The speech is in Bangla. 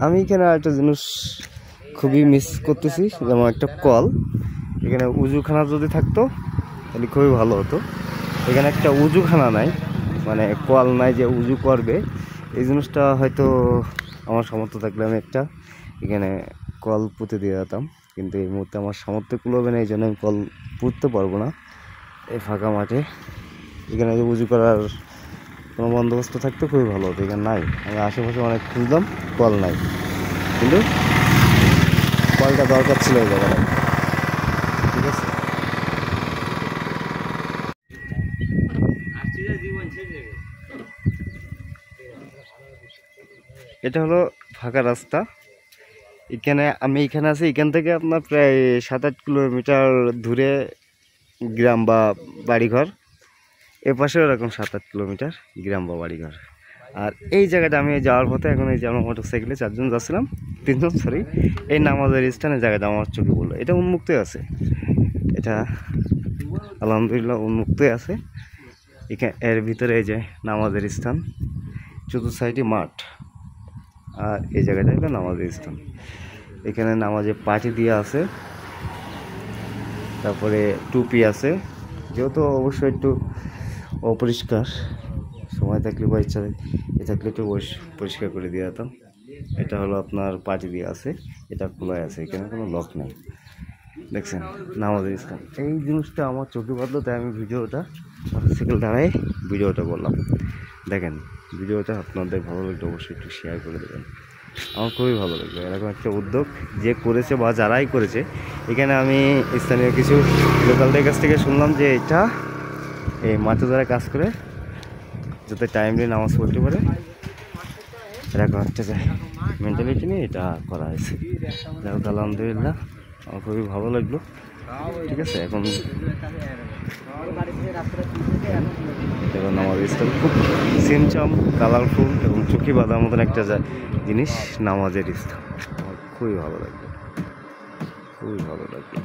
আমি এখানে একটা জিনিস খুবই মিস করতেছি, যেমন একটা কল। এখানে উজুখানা যদি থাকতো তাহলে খুবই ভালো হতো। এখানে একটা উজুখানা নাই, মানে কল নাই যে উজু করবে। এই জিনিসটা হয়তো আমার সামর্থ্য থাকলে আমি একটা এখানে কল পুঁতে দিয়ে যেতাম, কিন্তু এই মুহূর্তে আমার সামর্থ্য কুলোবে না, এই জন্য আমি কল পুঁততে পারবো না এই ফাঁকা মাঠে। এখানে যে উজু করার কোনো বন্দোবস্ত থাকতে খুবই ভালো হতো, এখানে নাই। আমি আশেপাশে অনেক খুঁজলাম, কল নাই, কিন্তু কলটা দরকার ছিল এই জায়গাটা। ঠিক আছে, এটা হলো ফাঁকা রাস্তা। আমি এখানে আছি, এখান থেকে আপনার প্রায় 7-8 কিলোমিটার দূরে গ্রাম বা বাড়িঘর। এ পাশেও এরকম 7-8 কিলোমিটার গ্রাম বা বাড়িঘর। আর এই জায়গাটা আমি যাওয়ার পথে, এখন এই যে আমার মোটরসাইকেলে 4 জন যাচ্ছিলাম, 3 জন সরি, এই নামাজের স্থানে জায়গাটা আমার চোখে পড়লো। এটা উন্মুক্তই আছে, এটা আলহামদুলিল্লাহ উন্মুক্তই আছে। এর ভিতরে এই যে নামাজের স্থান, চতুর্থ সাইডে মাঠ, আর এই জায়গাটা হলো নামাজের স্থান। এখানে নামাজে পাটি দিয়ে আছে, তারপরে টুপি আছে। যেহেতু অবশ্যই একটু অপরিষ্কার, সময় থাকলে বা ইচ্ছা থাকলে একটু পরিষ্কার করে দিয়ে যেতাম। এটা হলো আপনার পাটি দিয়ে আছে, এটা খোলাই আছে, এখানে কোনো লক নেই। দেখছেন নামাজের স্থান, এই জিনিসটা আমার চোখে বাঁধলো, তাই আমি ভিডিওটা মোটরসাইকেল দাঁড়ায় ভিডিওটা বললাম। দেখেন ভিডিওটা আপনাদের ভালো লাগলে অবশ্যই একটু শেয়ার করে দেবেন, আমার খুবই ভালো লাগলো। এরকম একটা উদ্যোগ যে করেছে বা যারাই করেছে, এখানে আমি স্থানীয় কিছু লোকালদের কাছ থেকে শুনলাম যে এটা এই মাঠে যারা কাজ করে যাতে টাইমলি নামাজ পড়তে পারে, এরকম একটা মেন্টালিটি নিয়ে এটা করা হয়েছে। যাই হোক আলহামদুলিল্লাহ, আমার খুবই ভালো লাগলো। ঠিক আছে, এখন নামাজের স্থান খুব সিমচাম, কালারফুল এবং চোখে বাঁধার মতন একটা জিনিস নামাজের স্থান। আমার খুবই ভালো লাগলো, খুবই ভালো লাগলো।